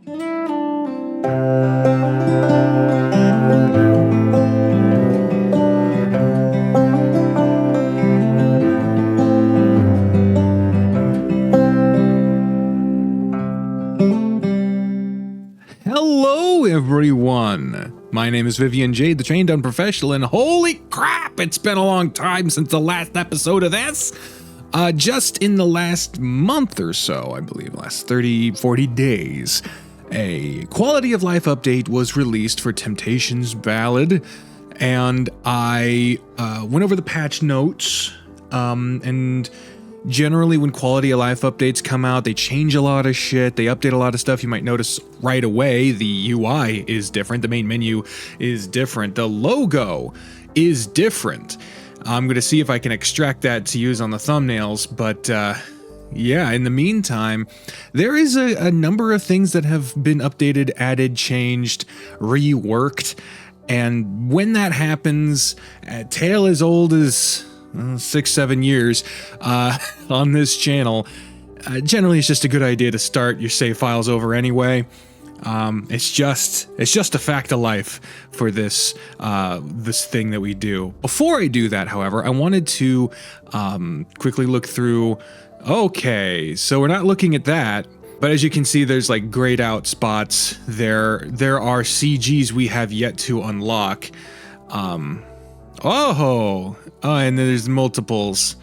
Hello, everyone. My name is VivianJade, the trained unprofessional, and holy crap, it's been a long time since the last episode of this. Just in the last month or so, I believe, last 30, 40 days, a quality of life update was released for Temptations Ballad, and I went over the patch notes, and generally when quality of life updates come out, they change a lot of shit, they update a lot of stuff. You might notice right away the UI is different, the main menu is different, the logo is different. I'm going to see if I can extract that to use on the thumbnails, but yeah, in the meantime, there is a number of things that have been updated, added, changed, reworked, and when that happens, a tale as old as 6-7 years on this channel, generally it's just a good idea to start your save files over anyway. It's just a fact of life for this thing that we do. Before I do that, however, I wanted to quickly look through. Okay, so we're not looking at that, but as you can see, there's like grayed out spots. There are CGs we have yet to unlock. And there's multiples.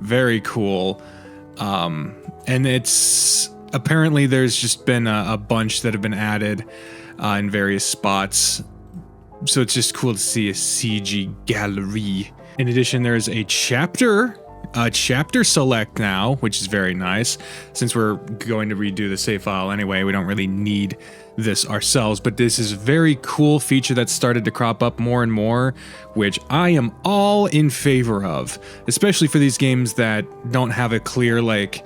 Very cool. And it's apparently there's just been a bunch that have been added in various spots. So it's just cool to see a CG gallery. In addition, there's a chapter select now, which is very nice. Since we're going to redo the save file anyway, we don't really need this ourselves, but this is a very cool feature that's started to crop up more and more, which I am all in favor of, especially for these games that don't have a clear, like,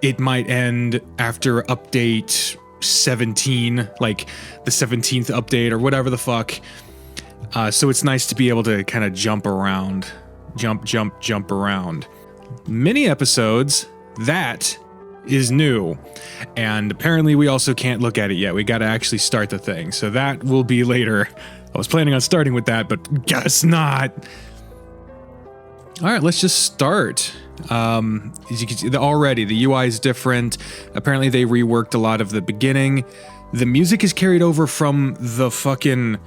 it might end after update 17, like the 17th update or whatever the fuck. So it's nice to be able to kind of jump around. Jump around. Mini episodes, that is new. And apparently we also can't look at it yet. We got to actually start the thing. So that will be later. I was planning on starting with that, but guess not. All right, let's just start. As you can see, already the UI is different. Apparently they reworked a lot of the beginning. The music is carried over from the fucking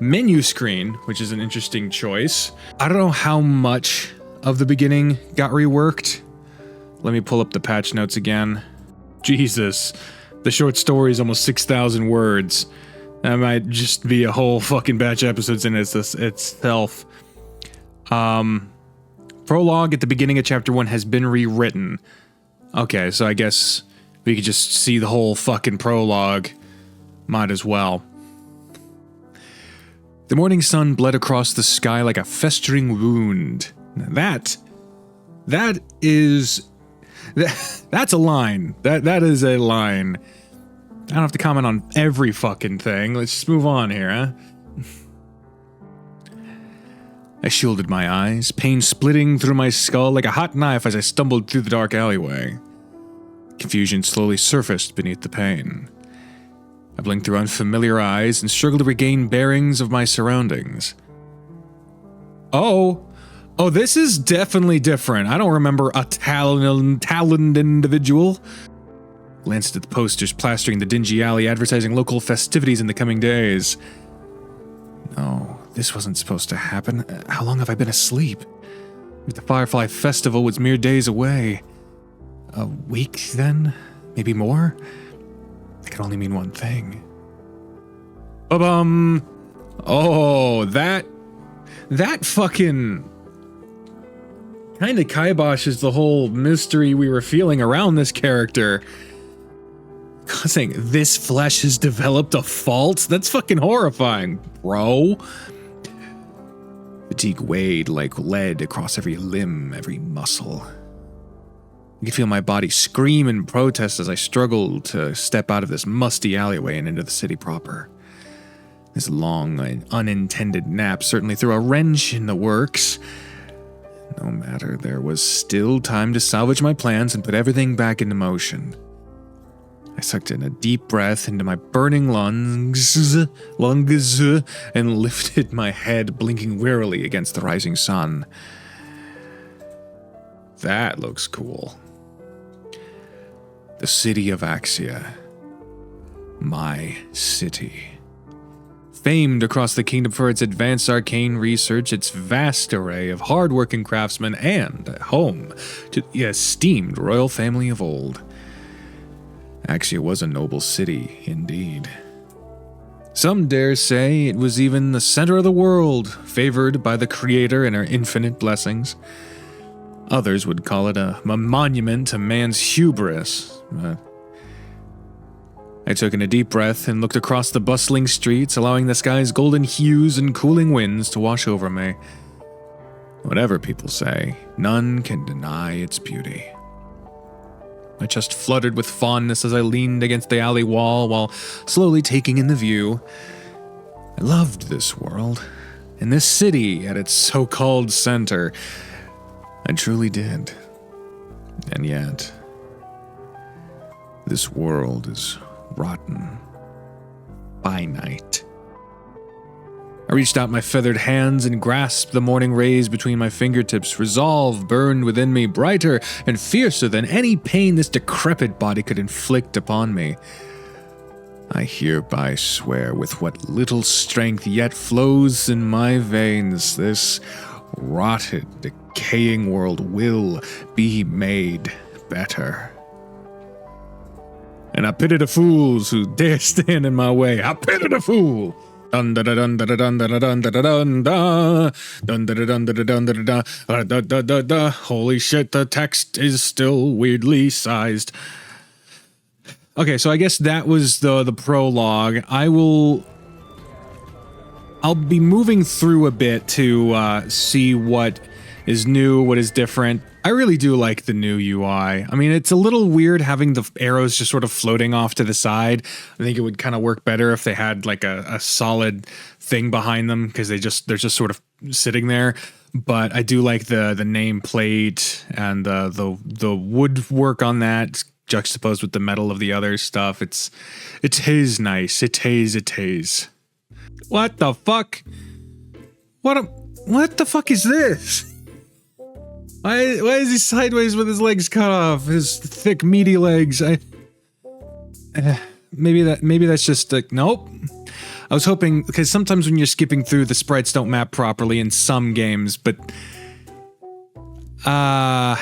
menu screen, which is an interesting choice. I don't know how much of the beginning got reworked. Let me pull up the patch notes again. Jesus, the short story is almost 6,000 words. That might just be a whole fucking batch of episodes in itself. Prologue at the beginning of chapter 1 has been rewritten. Okay, so I guess we could just see the whole fucking prologue. Might as well. The morning sun bled across the sky like a festering wound. That's a line. That is a line. I don't have to comment on every fucking thing. Let's just move on here, huh? I shielded my eyes, pain splitting through my skull like a hot knife as I stumbled through the dark alleyway. Confusion slowly surfaced beneath the pain. I blinked through unfamiliar eyes and struggled to regain bearings of my surroundings. Oh, this is definitely different. I don't remember a taloned individual. Glanced at the posters plastering the dingy alley advertising local festivities in the coming days. No, this wasn't supposed to happen. How long have I been asleep? The Firefly Festival was mere days away. A week, then? Maybe more? That could only mean one thing. Ba-bum! Oh, that fucking kind of kiboshes the whole mystery we were feeling around this character. Saying this flesh has developed a fault? That's fucking horrifying, bro. Fatigue weighed like lead across every limb, every muscle. I could feel my body scream in protest as I struggled to step out of this musty alleyway and into the city proper. This long and unintended nap certainly threw a wrench in the works. No matter, there was still time to salvage my plans and put everything back into motion. I sucked in a deep breath into my burning lungs, and lifted my head, blinking wearily against the rising sun. That looks cool. The city of Axia. My city. Famed across the kingdom for its advanced arcane research, its vast array of hard-working craftsmen, and home to the esteemed royal family of old. Axia was a noble city, indeed. Some dare say it was even the center of the world, favored by the Creator and her infinite blessings. Others would call it a monument to man's hubris. I took in a deep breath and looked across the bustling streets, allowing the sky's golden hues and cooling winds to wash over me. Whatever people say, none can deny its beauty. My chest fluttered with fondness as I leaned against the alley wall while slowly taking in the view. I loved this world, and this city at its so-called center. I truly did. And yet, this world is rotten, finite. I reached out my feathered hands and grasped the morning rays between my fingertips. Resolve burned within me, brighter and fiercer than any pain this decrepit body could inflict upon me. I hereby swear with what little strength yet flows in my veins, this rotted, decaying world will be made better. And I pity the fools who dare stand in my way. I pity the fool. Dun da da dun da da dun da da dun da da dun da dun da da dun da da dun da da da da da da. Holy shit, the text is still weirdly sized. Okay, so I guess that was the prologue. I'll be moving through a bit to see what is new, what is different. I really do like the new UI. I mean, it's a little weird having the arrows just sort of floating off to the side. I think it would kind of work better if they had like a solid thing behind them, because they're just sort of sitting there. But I do like the nameplate and the woodwork on that juxtaposed with the metal of the other stuff. It is nice. It is. What the fuck? What the fuck is this? Why is he sideways with his legs cut off? His thick, meaty legs. Maybe that's just like, nope. I was hoping, because sometimes when you're skipping through, the sprites don't map properly in some games, but I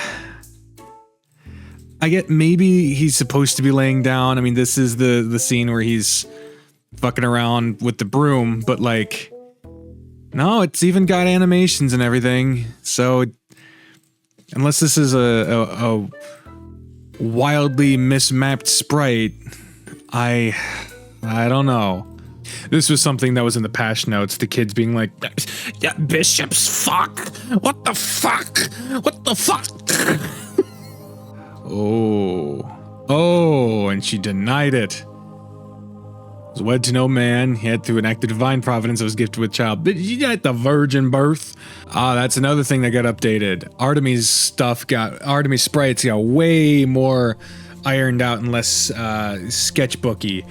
get maybe he's supposed to be laying down. I mean, this is the scene where he's fucking around with the broom, but like, no, it's even got animations and everything. So unless this is a wildly mismapped sprite, I don't know. This was something that was in the patch notes. The kids being like, yeah, bishops, fuck. What the fuck? What the fuck? Oh, and she denied it. Was wed to no man, yet through an act of divine providence I was gifted with child. But you got the virgin birth. That's another thing that got updated. Artemis sprites got way more ironed out and less sketchbooky.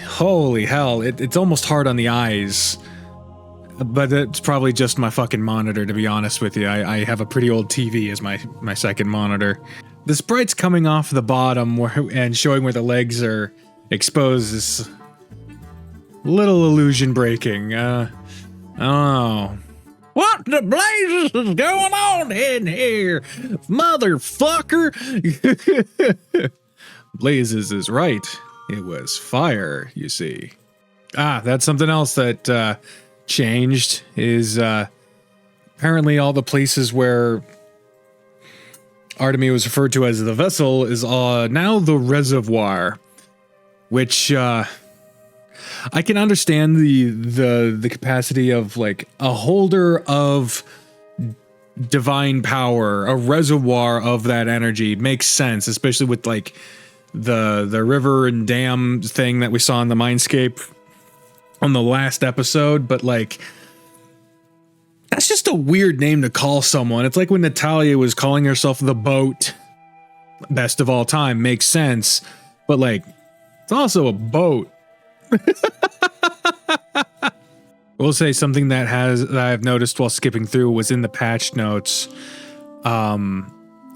Holy hell, it's almost hard on the eyes. But it's probably just my fucking monitor, to be honest with you. I have a pretty old TV as my second monitor. The sprites coming off the bottom and showing where the legs are exposed is a little illusion breaking. I don't know. What the blazes is going on in here, motherfucker? Blazes is right. It was fire, you see. That's something else that changed is apparently all the places where Artemis was referred to as the vessel is now the reservoir, which I can understand the capacity of like a holder of divine power, a reservoir of that energy makes sense, especially with like the river and dam thing that we saw in the Mindscape on the last episode. But like, that's just a weird name to call someone. It's like when Natalia was calling herself the boat, best of all time, makes sense. but like, it's also a boat. We'll say something that I've noticed while skipping through was in the patch notes,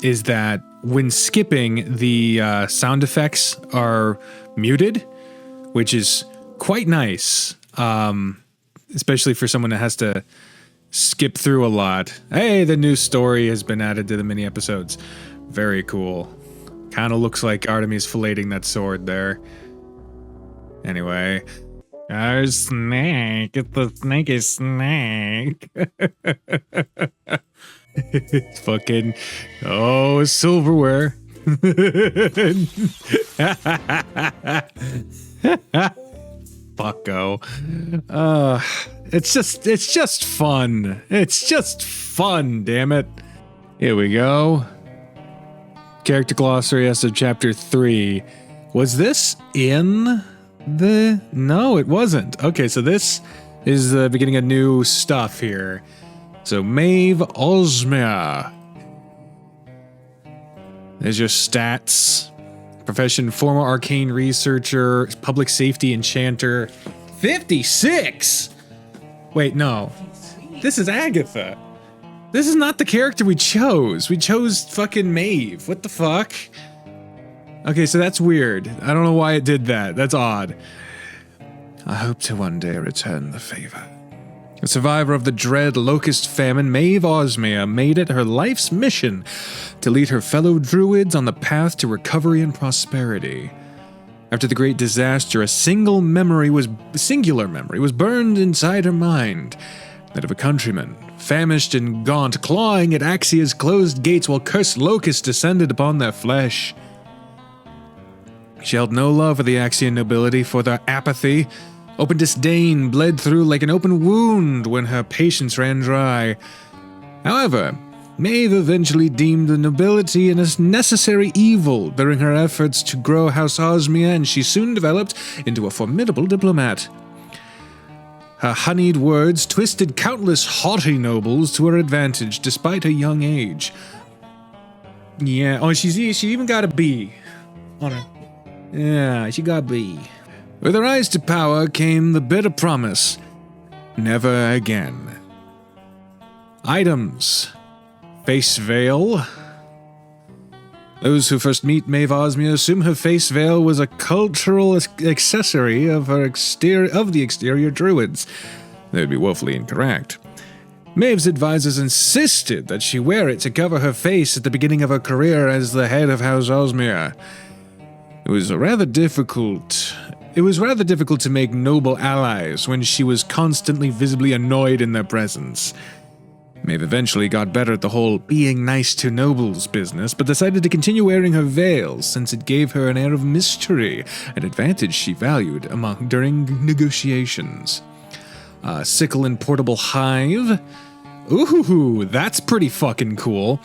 is that when skipping, the sound effects are muted, which is quite nice, especially for someone that has to skip through a lot. Hey, the new story has been added to the mini episodes. Very cool. Kind of looks like Artemis filleting that sword there. Anyway. Oh, snake. It's the snaky snake. Fucking. Oh, silverware. Fucko. It's just fun. It's just fun, damn it. Here we go. Character glossary as of chapter 3. Was this in the... No, it wasn't. Okay, so this is the beginning of new stuff here. So, Maeve Osmia. There's your stats. Profession, former arcane researcher, public safety enchanter. 56? Wait, no. This is Agatha. This is not the character we chose. We chose fucking Maeve. What the fuck? Okay, so that's weird. I don't know why it did that. That's odd. I hope to one day return the favor. A survivor of the dread locust famine, Maeve Osmia made it her life's mission to lead her fellow druids on the path to recovery and prosperity. After the great disaster, a singular memory was burned inside her mind, that of a countryman, famished and gaunt, clawing at Axia's closed gates while cursed locusts descended upon their flesh. She held no love for the Axian nobility, for their apathy. Open disdain bled through like an open wound when her patience ran dry. However, Maeve eventually deemed the nobility a necessary evil during her efforts to grow House Osmia, and she soon developed into a formidable diplomat. Her honeyed words twisted countless haughty nobles to her advantage, despite her young age. Yeah, oh, she even got a B on her. Yeah, she got a B. With her rise to power came the bitter promise, never again. Items. Face veil. Those who first meet Maeve Osmia assume her face veil was a cultural accessory of the exterior druids. They would be woefully incorrect. Maeve's advisors insisted that she wear it to cover her face at the beginning of her career as the head of House Osmia. It was rather difficult to make noble allies when she was constantly visibly annoyed in their presence. Maeve eventually got better at the whole being nice to nobles business, but decided to continue wearing her veil since it gave her an air of mystery, an advantage she valued during negotiations. Sickle and portable hive. Ooh, that's pretty fucking cool.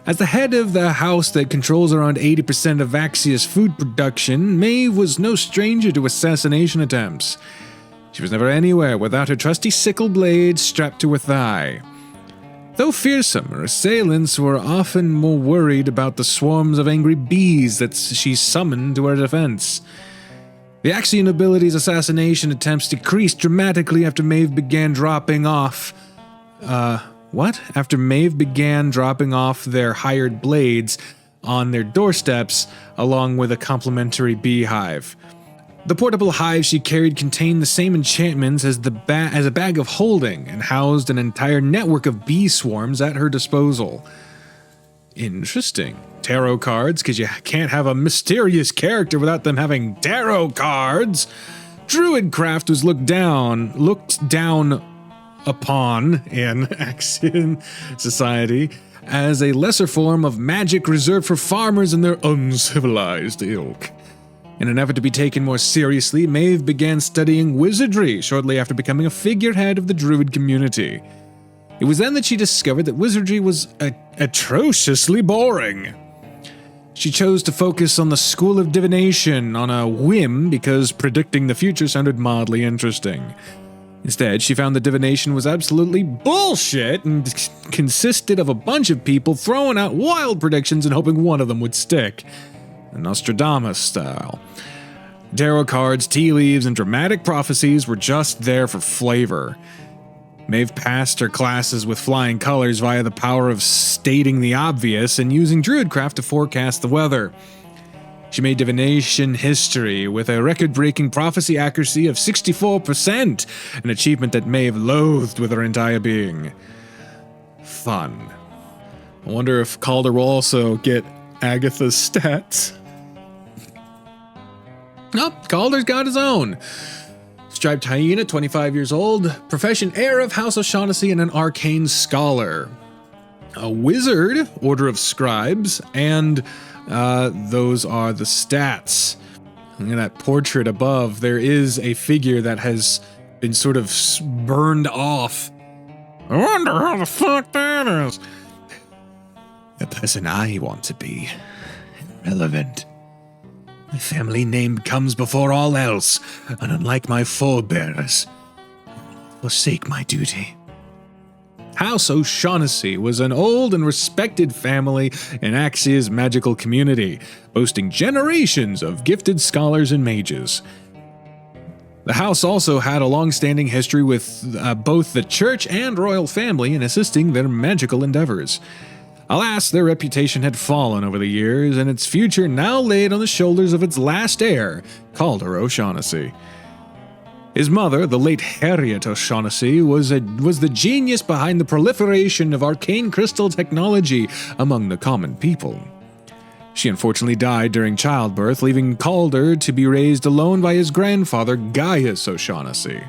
As the head of the house that controls around 80% of Axia's food production, Maeve was no stranger to assassination attempts. She was never anywhere without her trusty sickle blade strapped to her thigh. Though fearsome, her assailants were often more worried about the swarms of angry bees that she summoned to her defense. The Axian nobility's assassination attempts decreased dramatically after Maeve began dropping off their hired blades on their doorsteps, along with a complimentary beehive. The portable hive she carried contained the same enchantments as a bag of holding, and housed an entire network of bee swarms at her disposal. Interesting. Tarot cards, because you can't have a mysterious character without them having tarot cards. Druidcraft was looked down upon in Axian society as a lesser form of magic reserved for farmers and their uncivilized ilk. In an effort to be taken more seriously, Maeve began studying wizardry shortly after becoming a figurehead of the druid community. It was then that she discovered that wizardry was atrociously boring. She chose to focus on the School of Divination on a whim because predicting the future sounded mildly interesting. Instead, she found that divination was absolutely bullshit and consisted of a bunch of people throwing out wild predictions and hoping one of them would stick. Nostradamus style. Tarot cards, tea leaves, and dramatic prophecies were just there for flavor. Maeve passed her classes with flying colors via the power of stating the obvious and using druidcraft to forecast the weather. She made divination history with a record-breaking prophecy accuracy of 64%, an achievement that Maeve loathed with her entire being. Fun. I wonder if Calder will also get Agatha's stats. Oh, Calder's got his own. Striped Hyena, 25 years old, profession heir of House O'Shaughnessy and an arcane scholar. A wizard, Order of Scribes, and those are the stats. Look at that portrait above. There is a figure that has been sort of burned off. I wonder how the fuck that is. The person I want to be. Irrelevant. My family name comes before all else, and unlike my forebears, forsake my duty. House O'Shaughnessy was an old and respected family in Axia's magical community, boasting generations of gifted scholars and mages. The house also had a long-standing history with both the church and royal family in assisting their magical endeavors. Alas, their reputation had fallen over the years, and its future now laid on the shoulders of its last heir, Calder O'Shaughnessy. His mother, the late Harriet O'Shaughnessy, was the genius behind the proliferation of arcane crystal technology among the common people. She unfortunately died during childbirth, leaving Calder to be raised alone by his grandfather, Gaius O'Shaughnessy.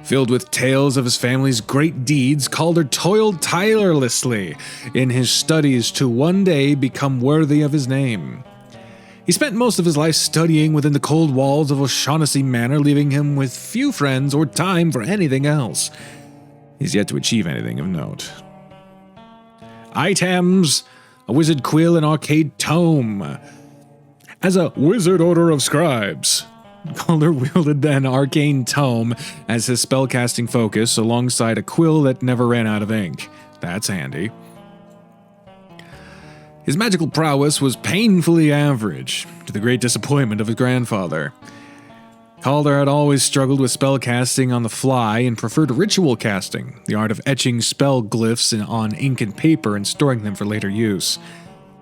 Filled with tales of his family's great deeds, Calder toiled tirelessly in his studies to one day become worthy of his name. He spent most of his life studying within the cold walls of O'Shaughnessy Manor, leaving him with few friends or time for anything else. He's yet to achieve anything of note. Items: a wizard quill and arcade tome. As a wizard order of scribes, Calder wielded an arcane tome as his spellcasting focus, alongside a quill that never ran out of ink. That's handy. His magical prowess was painfully average, to the great disappointment of his grandfather. Calder had always struggled with spellcasting on the fly and preferred ritual casting, the art of etching spell glyphs on ink and paper and storing them for later use.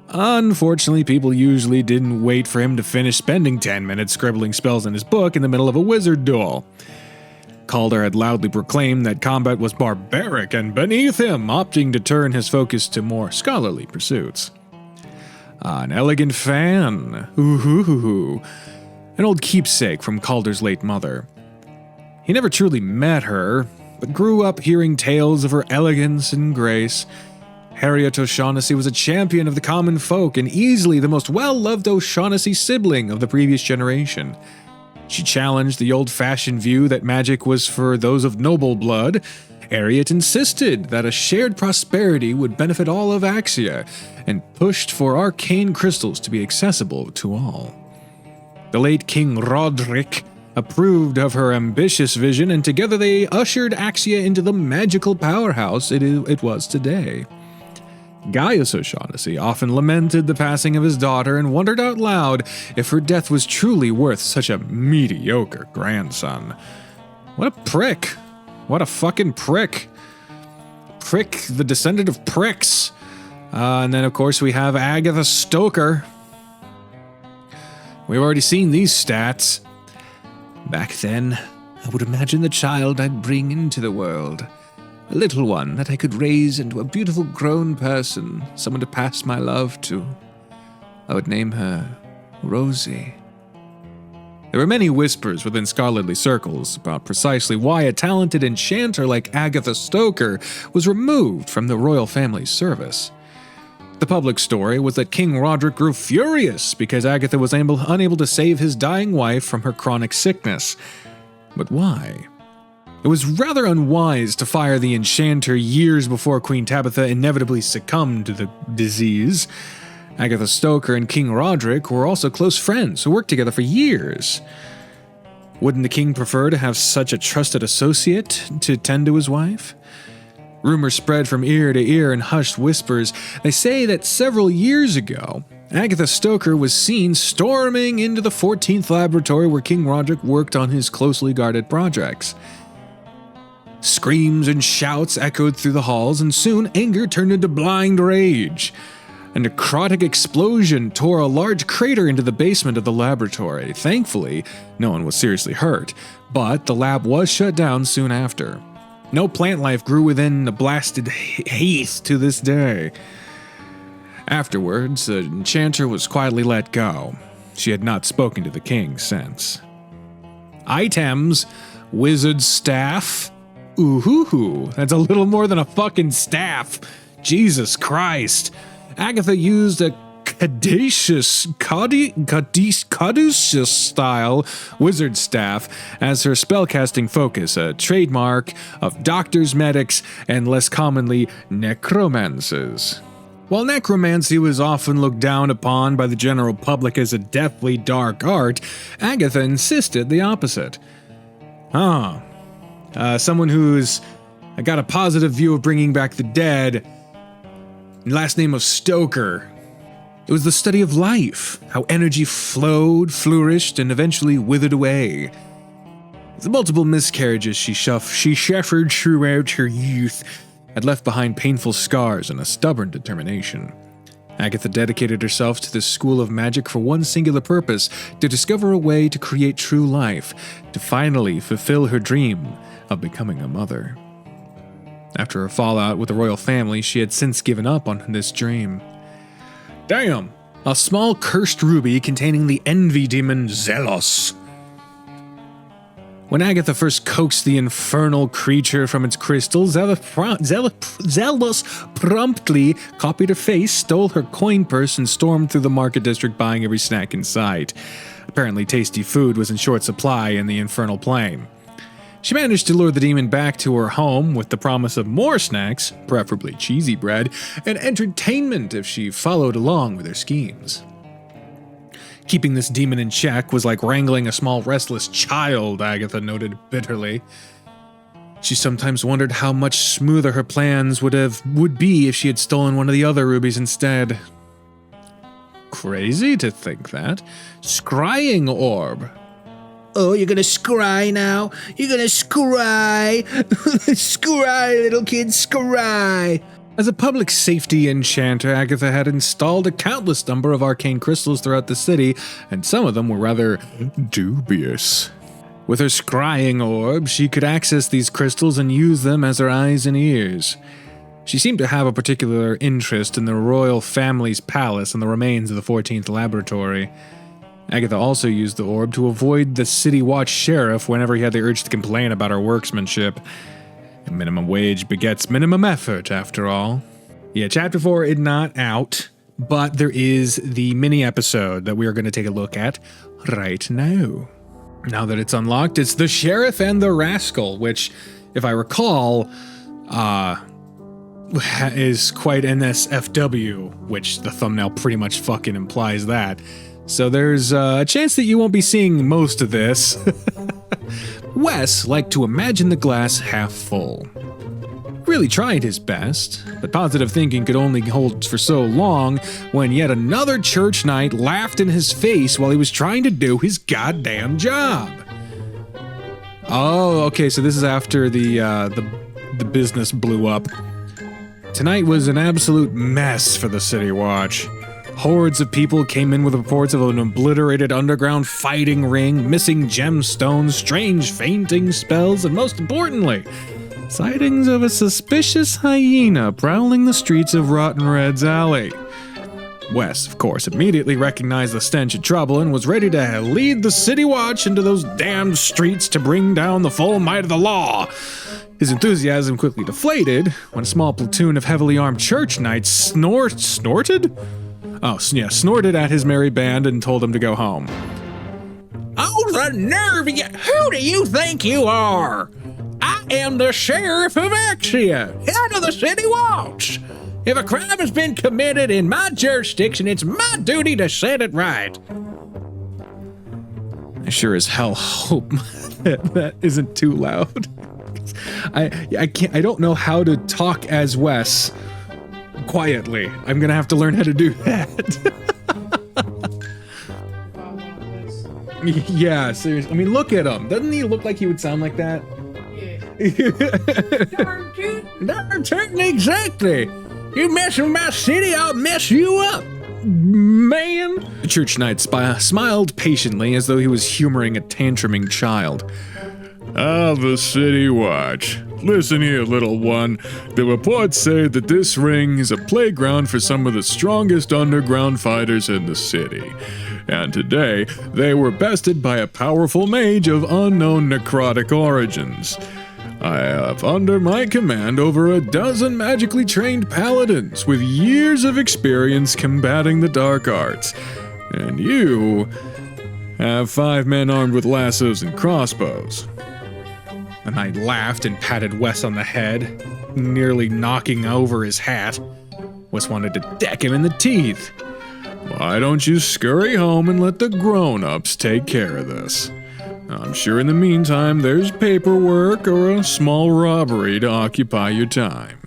Unfortunately, people usually didn't wait for him to finish spending 10 minutes scribbling spells in his book in the middle of a wizard duel. Calder had loudly proclaimed that combat was barbaric and beneath him, opting to turn his focus to more scholarly pursuits. An elegant fan. Ooh. An old keepsake from Calder's late mother. He never truly met her, but grew up hearing tales of her elegance and grace. Harriet O'Shaughnessy was a champion of the common folk and easily the most well-loved O'Shaughnessy sibling of the previous generation. She challenged the old-fashioned view that magic was for those of noble blood. Harriet insisted that a shared prosperity would benefit all of Axia, and pushed for arcane crystals to be accessible to all. The late King Roderick approved of her ambitious vision, and together they ushered Axia into the magical powerhouse it was today. Gaius O'Shaughnessy often lamented the passing of his daughter and wondered out loud if her death was truly worth such a mediocre grandson. What a prick. What a fucking prick. Prick, the descendant of pricks. And then, of course, we have Agatha Stoker. We've already seen these stats. Back then, I would imagine the child I'd bring into the world. A little one that I could raise into a beautiful grown person, someone to pass my love to. I would name her Rosie. There were many whispers within scholarly circles about precisely why a talented enchanter like Agatha Stoker was removed from the royal family's service. The public story was that King Roderick grew furious because Agatha was unable to save his dying wife from her chronic sickness. But why? It was rather unwise to fire the enchanter years before Queen Tabitha inevitably succumbed to the disease. Agatha Stoker and King Roderick were also close friends who worked together for years. Wouldn't the king prefer to have such a trusted associate to tend to his wife? Rumors spread from ear to ear in hushed whispers. They say that several years ago, Agatha Stoker was seen storming into the 14th laboratory where King Roderick worked on his closely guarded projects. Screams and shouts echoed through the halls, and soon anger turned into blind rage. A necrotic explosion tore a large crater into the basement of the laboratory. Thankfully, no one was seriously hurt, but the lab was shut down soon after. No plant life grew within the blasted heath to this day. Afterwards, the enchanter was quietly let go. She had not spoken to the king since. Items: wizard staff. Ooh, that's a little more than a fucking staff. Jesus Christ. Agatha used a caduceus style wizard staff as her spellcasting focus, a trademark of doctors, medics, and less commonly necromancers. While necromancy was often looked down upon by the general public as a deathly dark art, Agatha insisted the opposite. Someone who's got a positive view of bringing back the dead. Last name of Stoker. It was the study of life, how energy flowed, flourished, and eventually withered away. The multiple miscarriages she suffered throughout her youth had left behind painful scars and a stubborn determination. Agatha dedicated herself to this school of magic for one singular purpose: to discover a way to create true life, to finally fulfill her dream of becoming a mother. After her fallout with the royal family, she had since given up on this dream. Damn! A small cursed ruby containing the envy demon Zelos. When Agatha first coaxed the infernal creature from its crystal, Zelos promptly copied her face, stole her coin purse, and stormed through the market district buying every snack in sight. Apparently tasty food was in short supply in the infernal plane. She managed to lure the demon back to her home with the promise of more snacks, preferably cheesy bread, and entertainment if she followed along with her schemes. Keeping this demon in check was like wrangling a small restless child, Agatha noted bitterly. She sometimes wondered how much smoother her plans would be if she had stolen one of the other rubies instead. Crazy to think that. Scrying orb. Oh, you're gonna scry now? You're gonna scry? Scry, little kid, scry! As a public safety enchanter, Agatha had installed a countless number of arcane crystals throughout the city, and some of them were rather dubious. With her scrying orb, she could access these crystals and use them as her eyes and ears. She seemed to have a particular interest in the royal family's palace and the remains of the 14th laboratory. Agatha also used the orb to avoid the city watch sheriff whenever he had the urge to complain about her workmanship. Minimum wage begets minimum effort, after all. Yeah, Chapter 4 is not out, but there is the mini episode that we are going to take a look at right now. Now that it's unlocked, it's the Sheriff and the Rascal, which, if I recall, is quite NSFW, which the thumbnail pretty much fucking implies that. So there's a chance that you won't be seeing most of this. Wes liked to imagine the glass half full. Really tried his best, but positive thinking could only hold for so long when yet another church knight laughed in his face while he was trying to do his goddamn job. Oh, okay, so this is after the business blew up. Tonight was an absolute mess for the City Watch. Hordes of people came in with reports of an obliterated underground fighting ring, missing gemstones, strange fainting spells, and most importantly, sightings of a suspicious hyena prowling the streets of Rotten Red's alley. Wes, of course, immediately recognized the stench of trouble and was ready to lead the City Watch into those damned streets to bring down the full might of the law. His enthusiasm quickly deflated when a small platoon of heavily armed church knights snorted at his merry band and told him to go home. Oh, the nerve of you! Who do you think you are? I am the Sheriff of Axia, head of the City Watch. If a crime has been committed in my jurisdiction, it's my duty to set it right. I sure as hell hope that isn't too loud. I don't know how to talk as Wes quietly. I'm gonna have to learn how to do that. Yeah, seriously. I mean, look at him. Doesn't he look like he would sound like that? Darn tootin', exactly. You mess with my city, I'll mess you up, man. The church knight smiled patiently as though he was humoring a tantruming child. Ah, the City Watch. Listen here, little one. The reports say that this ring is a playground for some of the strongest underground fighters in the city. And today, they were bested by a powerful mage of unknown necrotic origins. I have under my command over a dozen magically trained paladins with years of experience combating the dark arts. And you have 5 men armed with lassos and crossbows. The knight laughed and patted Wes on the head, nearly knocking over his hat. Wes wanted to deck him in the teeth. Why don't you scurry home and let the grown-ups take care of this? I'm sure in the meantime there's paperwork or a small robbery to occupy your time.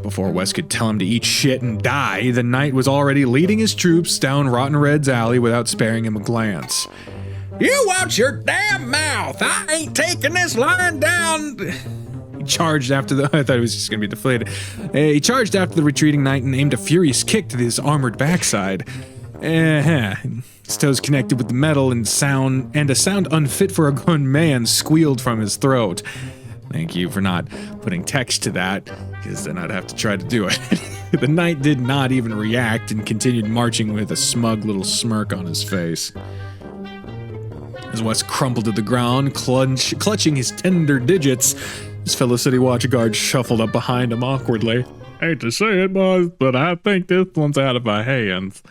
Before Wes could tell him to eat shit and die, the knight was already leading his troops down Rotten Red's alley without sparing him a glance. You watch your damn mouth. I ain't taking this line down. He charged after the... I thought he was just going to be deflated. He charged after the retreating knight and aimed a furious kick to his armored backside. His toes connected with the metal and a sound unfit for a grown man squealed from his throat. Thank you for not putting text to that, because then I'd have to try to do it. The knight did not even react and continued marching with a smug little smirk on his face. As Wes crumpled to the ground, clutching his tender digits, his fellow City Watch guard shuffled up behind him awkwardly. Hate to say it, boys, but I think this one's out of our hands.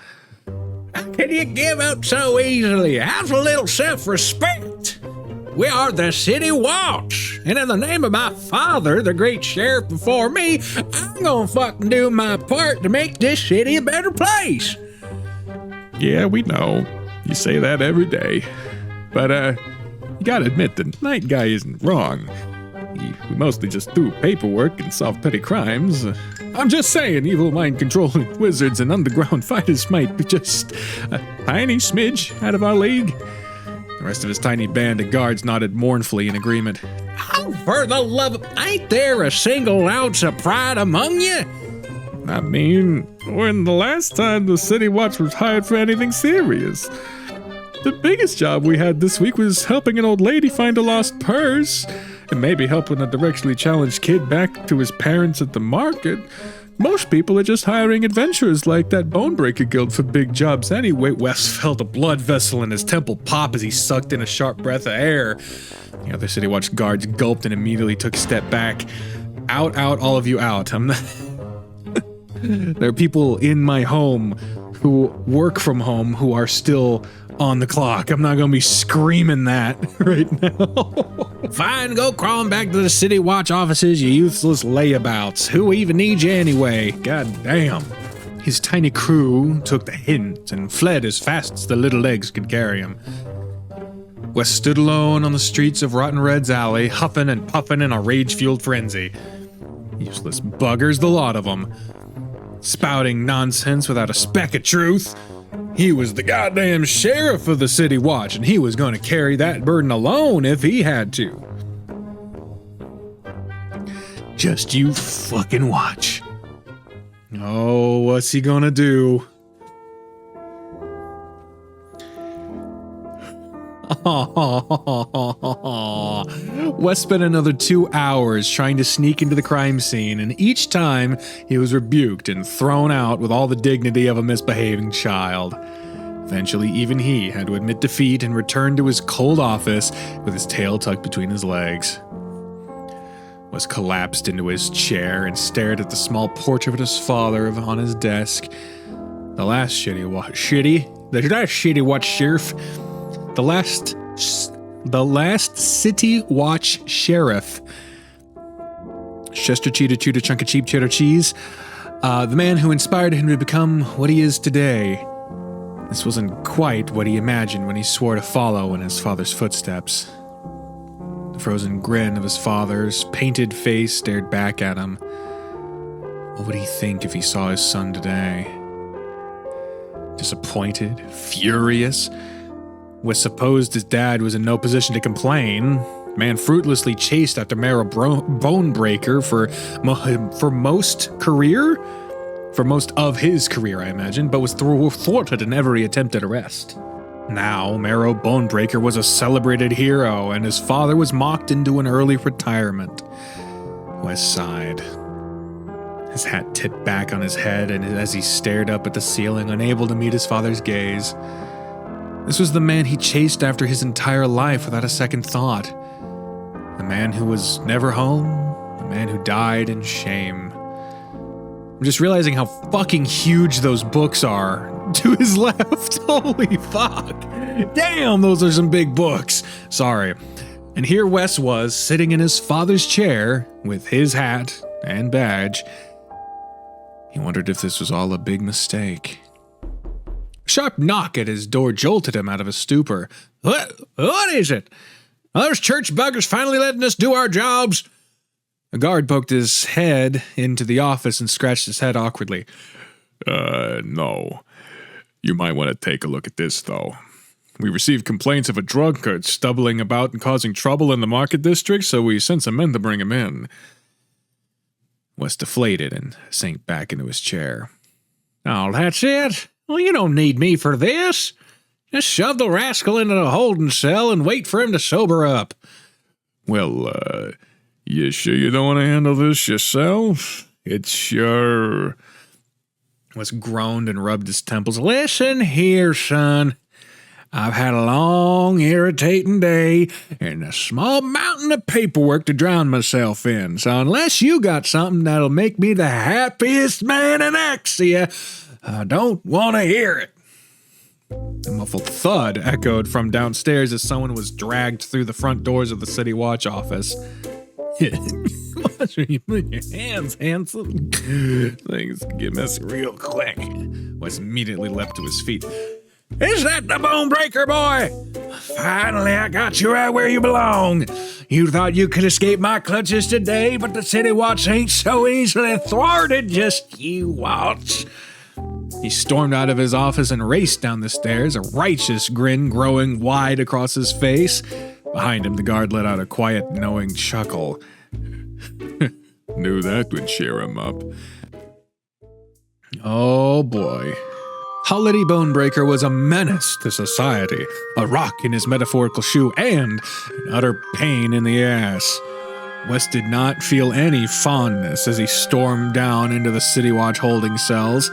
How can you give up so easily? Have a little self-respect. We are the City Watch, and in the name of my father, the great sheriff before me, I'm gonna fucking do my part to make this city a better place. Yeah, we know. You say that every day. But, you gotta admit, the night guy isn't wrong. We mostly just do paperwork and solve petty crimes. I'm just saying, evil mind-controlling wizards and underground fighters might be just a tiny smidge out of our league. The rest of his tiny band of guards nodded mournfully in agreement. Oh, for the love of... Ain't there a single ounce of pride among you? I mean, when the last time the City Watch was hired for anything serious? The biggest job we had this week was helping an old lady find a lost purse, and maybe helping a directionally challenged kid back to his parents at the market. Most people are just hiring adventurers like that Bonebreaker Guild for big jobs anyway. Wes felt a blood vessel in his temple pop as he sucked in a sharp breath of air. The other City Watch guards gulped and immediately took a step back. Out, all of you out. I'm not... There are people in my home who work from home who are still on the clock. I'm not gonna be screaming that right now. Fine, go crawling back to the City Watch offices, you useless layabouts. Who even needs you anyway? God damn. His tiny crew took the hint and fled as fast as the little legs could carry him. Wes stood alone on the streets of Rotten Red's alley, huffing and puffing in a rage-fueled frenzy. Useless buggers, the lot of them. Spouting nonsense without a speck of truth. He was the goddamn sheriff of the City Watch, and he was going to carry that burden alone if he had to. Just you fucking watch. Oh, what's he gonna do? Wes spent another 2 hours trying to sneak into the crime scene, and each time he was rebuked and thrown out with all the dignity of a misbehaving child. Eventually, even he had to admit defeat and return to his cold office with his tail tucked between his legs. Wes collapsed into his chair and stared at the small portrait of his father on his desk. The last City Watch sheriff. The last City Watch sheriff. Chester Cheetah Chewed a Chunk of Cheap Cheddar Cheese. The man who inspired him to become what he is today. This wasn't quite what he imagined when he swore to follow in his father's footsteps. The frozen grin of his father's painted face stared back at him. What would he think if he saw his son today? disappointed, furious. Wes supposed his dad was in no position to complain. Man fruitlessly chased after Marrow Bonebreaker for most of his career, I imagine, but was thwarted in every attempt at arrest. Now, Marrow Bonebreaker was a celebrated hero, and his father was mocked into an early retirement. Wes sighed. His hat tipped back on his head, and as he stared up at the ceiling, unable to meet his father's gaze. This was the man he chased after his entire life without a second thought. The man who was never home, the man who died in shame. I'm just realizing how fucking huge those books are. To his left. Holy fuck. Damn, those are some big books. Sorry. And here Wes was, sitting in his father's chair, with his hat and badge. He wondered if this was all a big mistake. A sharp knock at his door jolted him out of his stupor. What is it? Are those church buggers finally letting us do our jobs? A guard poked his head into the office and scratched his head awkwardly. No. You might want to take a look at this, though. We received complaints of a drunkard stumbling about and causing trouble in the market district, so we sent some men to bring him in. Wes deflated and sank back into his chair. Oh, that's it? Well, you don't need me for this. Just shove the rascal into the holding cell and wait for him to sober up. Well, you sure you don't want to handle this yourself? It's your... Wes groaned and rubbed his temples. Listen here, son. I've had a long, irritating day and a small mountain of paperwork to drown myself in. So unless you got something that'll make me the happiest man in Axia, I don't want to hear it. A muffled thud echoed from downstairs as someone was dragged through the front doors of the City Watch office. Watch where you put your hands, handsome. Things get messy real quick. Wes immediately leapt to his feet. Is that the Bonebreaker boy? Finally, I got you right where you belong. You thought you could escape my clutches today, but the City Watch ain't so easily thwarted, just you watch. He stormed out of his office and raced down the stairs, a righteous grin growing wide across his face. Behind him, the guard let out a quiet, knowing chuckle. Knew that would cheer him up. Oh boy. Holiday Bonebreaker was a menace to society, a rock in his metaphorical shoe, and an utter pain in the ass. Wes did not feel any fondness as he stormed down into the City Watch holding cells.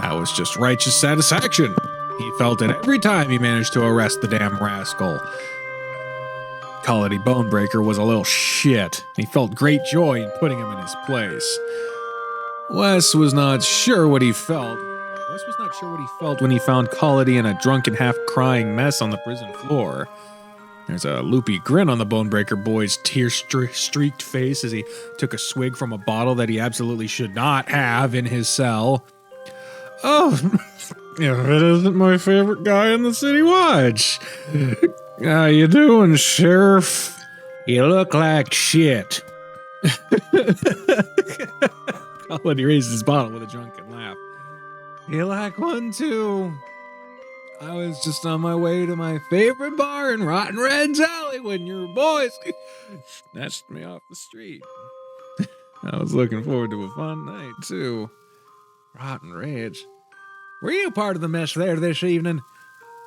That was just righteous satisfaction. He felt it every time he managed to arrest the damn rascal. Holiday Bonebreaker was a little shit. He felt great joy in putting him in his place. Wes was not sure what he felt when he found Colody in a drunken, half-crying mess on the prison floor. There's a loopy grin on the Bonebreaker boy's tear-streaked face as he took a swig from a bottle that he absolutely should not have in his cell. Oh, if it isn't my favorite guy in the City Watch. How you doing, Sheriff? You look like shit. Colody raised his bottle with a drunken laugh. You like one too? I was just on my way to my favorite bar in Rotten Red's Alley when your boys snatched me off the street. I was looking forward to a fun night too. Rotten Ridge. Were you part of the mess there this evening?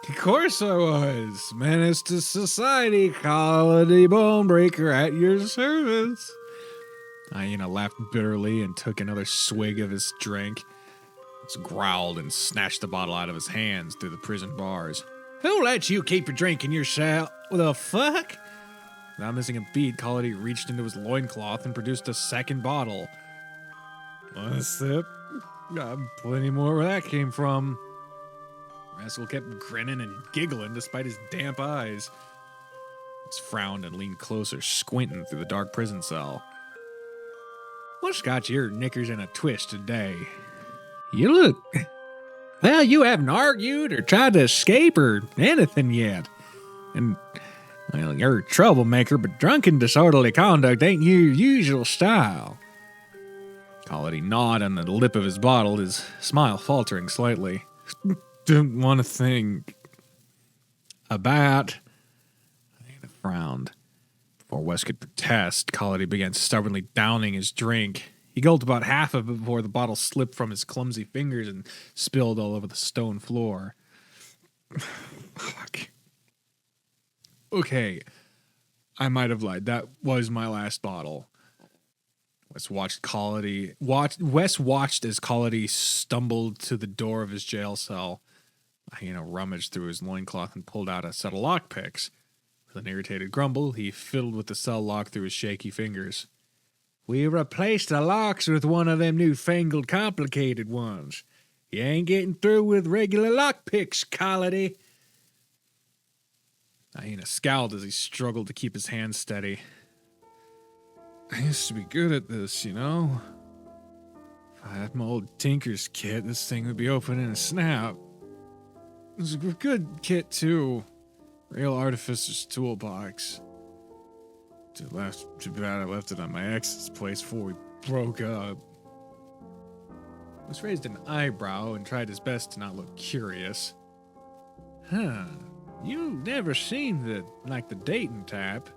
Of course I was. Menace to society, Holiday Bonebreaker at your service. Hyena laughed bitterly and took another swig of his drink. He growled and snatched the bottle out of his hands through the prison bars. Who lets you keep your drink in your cell? What the fuck? Without missing a beat, Colody reached into his loincloth and produced a second bottle. One sip. Got plenty more where that came from. Rascal kept grinning and giggling despite his damp eyes. He frowned and leaned closer, squinting through the dark prison cell. What's got your knickers in a twist today? You look... Well, you haven't argued or tried to escape or anything yet. And, well, you're a troublemaker, but drunken disorderly conduct ain't your usual style. Colody gnawed on the lip of his bottle, his smile faltering slightly. Didn't want to think about. Hyena frowned. Before Wes could protest, Colody began stubbornly downing his drink. He gulped about half of it before the bottle slipped from his clumsy fingers and spilled all over the stone floor. Fuck. Okay, I might have lied. That was my last bottle. Wes watched as Colody stumbled to the door of his jail cell. Hyena rummaged through his loincloth and pulled out a set of lockpicks. With an irritated grumble, he fiddled with the cell lock through his shaky fingers. We replaced the locks with one of them newfangled complicated ones. You ain't getting through with regular lockpicks, Colody. Hyena scowled as he struggled to keep his hands steady. I used to be good at this, you know? If I had my old Tinker's kit, this thing would be open in a snap. It was a good kit, too. Real artificer's toolbox. Too bad I left it on my ex's place before we broke up. Wes raised an eyebrow and tried his best to not look curious. Huh. You never seen the Dayton type.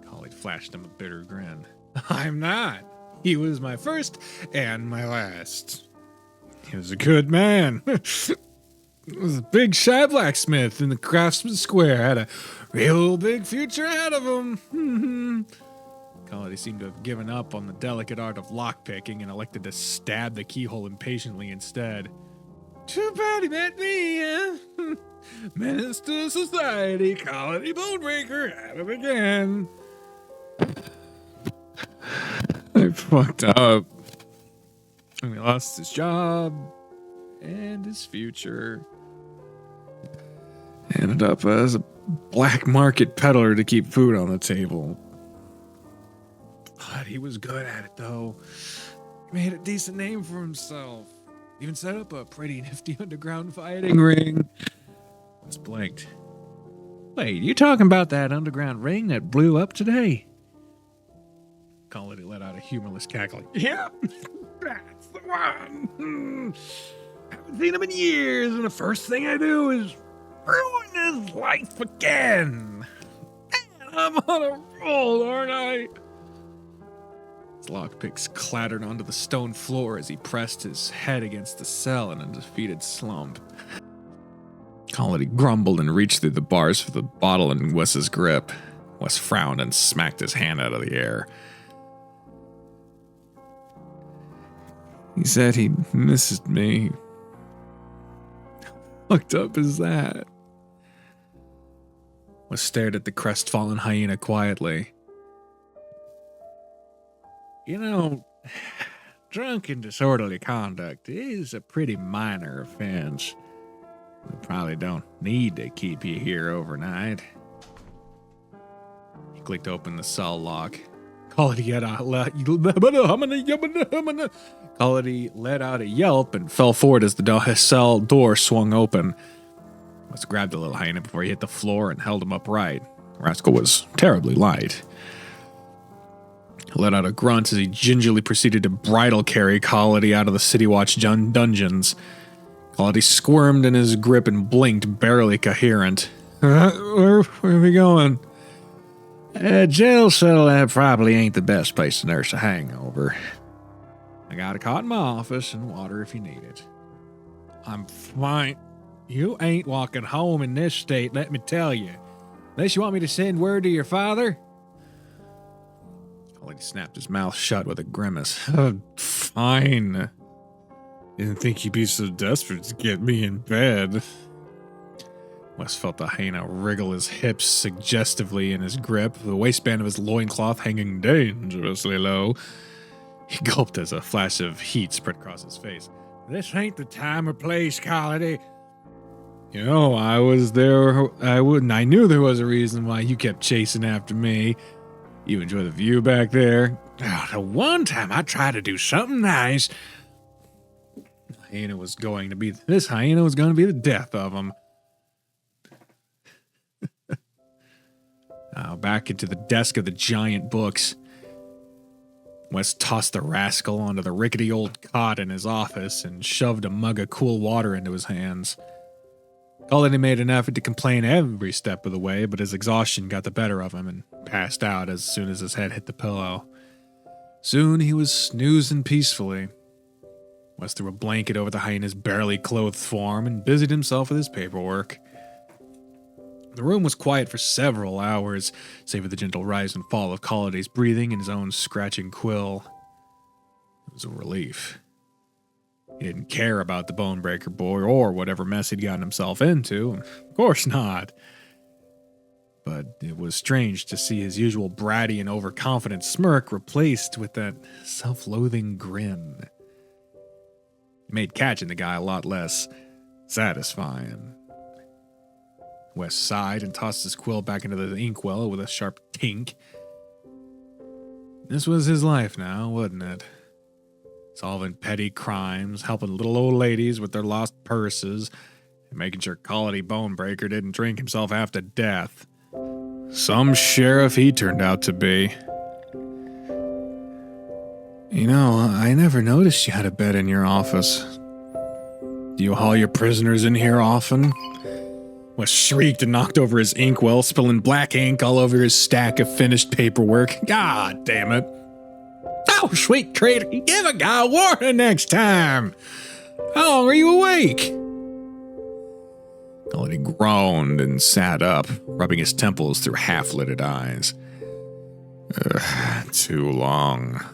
Collie flashed him a bitter grin. I'm not. He was my first and my last. He was a good man. He was a big shy blacksmith in the Craftsman Square. Had a real big future ahead of him. Collie seemed to have given up on the delicate art of lockpicking and elected to stab the keyhole impatiently instead. Too bad he met me, huh? Menace to society, Collie Bonebreaker, at it again. I fucked up. And he lost his job and his future. Ended up as a black market peddler to keep food on the table. But he was good at it, though. He made a decent name for himself. Even set up a pretty nifty underground fighting ring. Wes blinked. Wait, you talking about that underground ring that blew up today? Colody let out a humorless cackle. Yeah, that's the one. Haven't seen him in years, and the first thing I do is ruin his life again. Man, I'm on a roll, aren't I? His lockpicks clattered onto the stone floor as he pressed his head against the cell in a defeated slump. Colody grumbled and reached through the bars for the bottle in Wes's grip. Wes frowned and smacked his hand out of the air. He said he misses me. How fucked up is that? Wes stared at the crestfallen hyena quietly. You know, drunk and disorderly conduct is a pretty minor offense. We probably don't need to keep you here overnight. He clicked open the cell lock. Colody let out a yelp and fell forward as the cell door swung open. Wes grabbed the little hyena before he hit the floor and held him upright. Rascal was terribly light. He let out a grunt as he gingerly proceeded to bridle carry Colody out of the City Watch dungeons. Colody squirmed in his grip and blinked, barely coherent. Where are we going? Jail cell probably ain't the best place to nurse a hangover. I got a cot in my office and water if you need it. I'm fine. You ain't walking home in this state, let me tell you. Unless you want me to send word to your father? Colody snapped his mouth shut with a grimace. Fine. Didn't think you'd be so desperate to get me in bed. Wes felt the hyena wriggle his hips suggestively in his grip, the waistband of his loincloth hanging dangerously low. He gulped as a flash of heat spread across his face. This ain't the time or place, Colody. You know, I was there. I knew there was a reason why you kept chasing after me. You enjoy the view back there? Oh, the one time I tried to do something nice. This hyena was going to be the death of him. Now back into the desk of the giant books. Wes tossed the rascal onto the rickety old cot in his office and shoved a mug of cool water into his hands. Colony made an effort to complain every step of the way, but his exhaustion got the better of him and passed out as soon as his head hit the pillow. Soon he was snoozing peacefully. Wes threw a blanket over the hyena's barely clothed form and busied himself with his paperwork. The room was quiet for several hours, save for the gentle rise and fall of Colony's breathing and his own scratching quill. It was a relief. He didn't care about the Bonebreaker boy or whatever mess he'd gotten himself into. Of course not. But it was strange to see his usual bratty and overconfident smirk replaced with that self-loathing grin. It made catching the guy a lot less satisfying. Wes sighed and tossed his quill back into the inkwell with a sharp tink. This was his life now, wasn't it? Solving petty crimes, helping little old ladies with their lost purses, and making sure Colony Bonebreaker didn't drink himself half to death. Some sheriff he turned out to be. You know, I never noticed you had a bed in your office. Do you haul your prisoners in here often? Wes shrieked and knocked over his inkwell, spilling black ink all over his stack of finished paperwork. God damn it. Oh, sweet traitor, give a guy a warning next time. How long are you awake? Colony groaned and sat up, rubbing his temples through half-lidded eyes. Too long.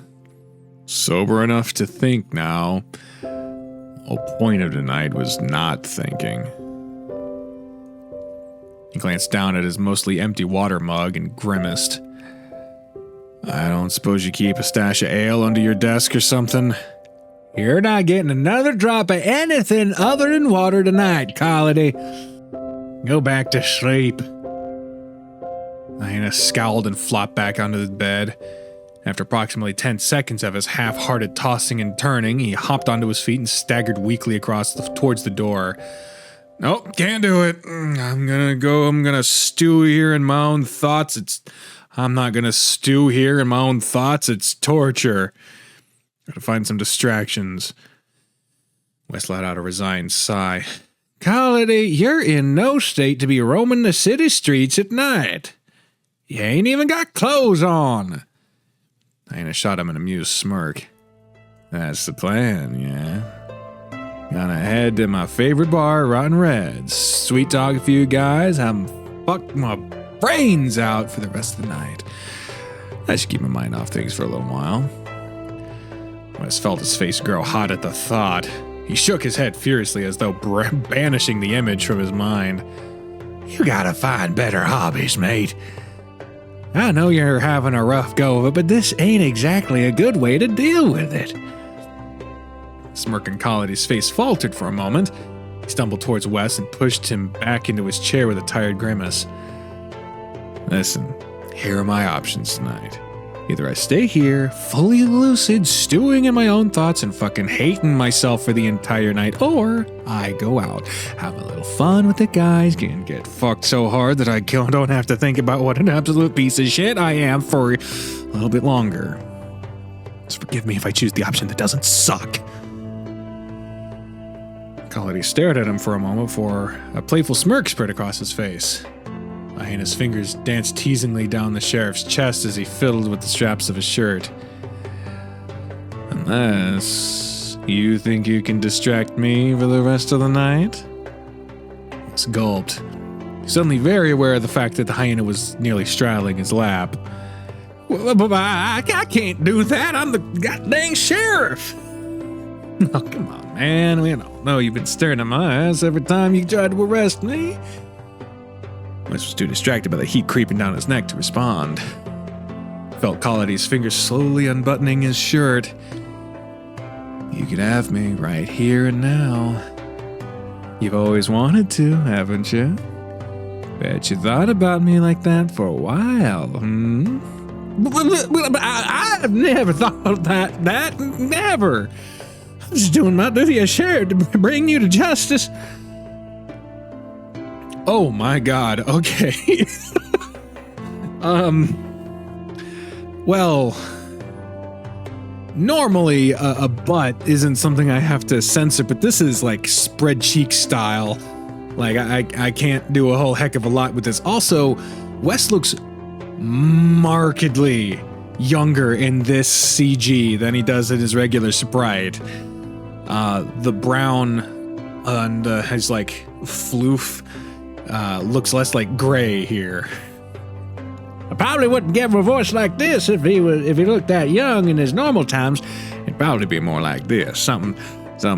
Sober enough to think now. The whole point of tonight was not thinking. He glanced down at his mostly empty water mug and grimaced. I don't suppose you keep a stash of ale under your desk or something? You're not getting another drop of anything other than water tonight, Colony. Go back to sleep. Hyena scowled and flopped back onto the bed. After approximately 10 seconds of his half-hearted tossing and turning, he hopped onto his feet and staggered weakly towards the door. Nope, can't do it. I'm gonna stew here in my own thoughts. I'm not gonna stew here in my own thoughts. It's torture. Gotta find some distractions. Wes let out a resigned sigh. Colony, you're in no state to be roaming the city streets at night. You ain't even got clothes on. Hyena shot him an amused smirk. That's the plan, yeah? Gonna head to my favorite bar, Rotten Reds. Sweet talk a few guys. I'm fucked my brains out for the rest of the night. I should keep my mind off things for a little while. Wes felt his face grow hot at the thought. He shook his head furiously as though banishing the image from his mind. You gotta find better hobbies, mate. I know you're having a rough go of it, but this ain't exactly a good way to deal with it. Smirking Colony's face faltered for a moment. He stumbled towards Wes and pushed him back into his chair with a tired grimace. Listen, here are my options tonight. Either I stay here, fully lucid, stewing in my own thoughts and fucking hating myself for the entire night, or I go out, have a little fun with the guys, and get fucked so hard that I don't have to think about what an absolute piece of shit I am for a little bit longer. Just forgive me if I choose the option that doesn't suck. Colony stared at him for a moment before a playful smirk spread across his face. Hyena's fingers danced teasingly down the sheriff's chest as he fiddled with the straps of his shirt. Unless you think you can distract me for the rest of the night? Wes gulped, suddenly very aware of the fact that the hyena was nearly straddling his lap. I can't do that. I'm the goddamn sheriff. Oh, come on, man. We don't know you've been staring at my ass every time you tried to arrest me. Wes was too distracted by the heat creeping down his neck to respond. Felt Colony's fingers slowly unbuttoning his shirt. You could have me right here and now. You've always wanted to, haven't you? Bet you thought about me like that for a while, I've never thought of that, never. I'm just doing my duty as sheriff to bring you to justice. Oh my god, okay. Well, normally a butt isn't something I have to censor, but this is like spread cheek style. Like I can't do a whole heck of a lot with this. Also, Wes looks markedly younger in this CG than he does in his regular sprite. The brown and his like floof looks less like gray here. I probably wouldn't give him a voice like this if he looked that young in his normal times. It'd probably be more like this, something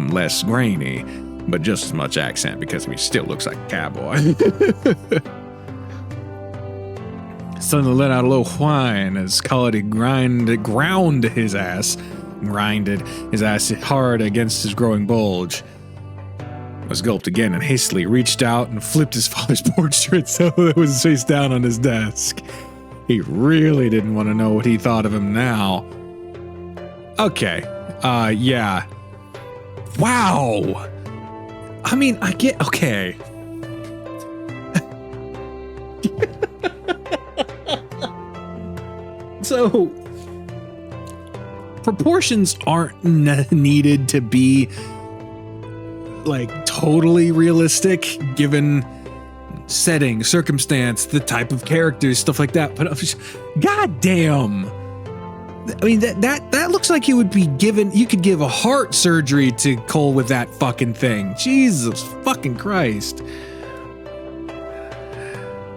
less grainy, but just as much accent because he still looks like a cowboy. Suddenly let out a little whine as Colody grinded his ass hard against his growing bulge. Was gulped again and hastily reached out and flipped his father's portrait so that it was face down on his desk. He really didn't want to know what he thought of him now. Okay, yeah. Wow! I mean, I get, okay. So, proportions aren't needed to be like totally realistic given setting, circumstance, the type of characters, stuff like that. But goddamn, I mean that looks like you would be given. You could give a heart surgery to Cole with that fucking thing. Jesus fucking Christ.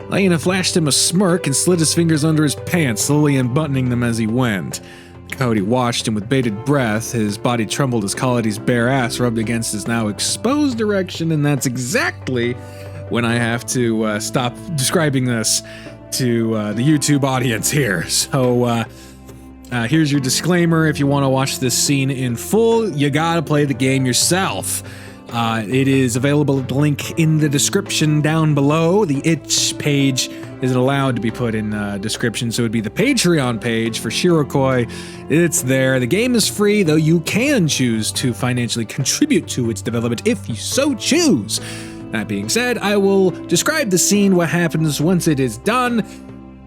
Lena flashed him a smirk and slid his fingers under his pants, slowly unbuttoning them as he went. Cody watched him with bated breath. His body trembled as Cody's bare ass rubbed against his now exposed erection, and that's exactly when I have to stop describing this to the YouTube audience here. So here's your disclaimer. If you want to watch this scene in full, you gotta play the game yourself. It is available at the link in the description down below. The itch page isn't allowed to be put in description, so it'd be the Patreon page for Shirokoi. It's there. The game is free, though you can choose to financially contribute to its development if you so choose. That being said, I will describe the scene, what happens once it is done,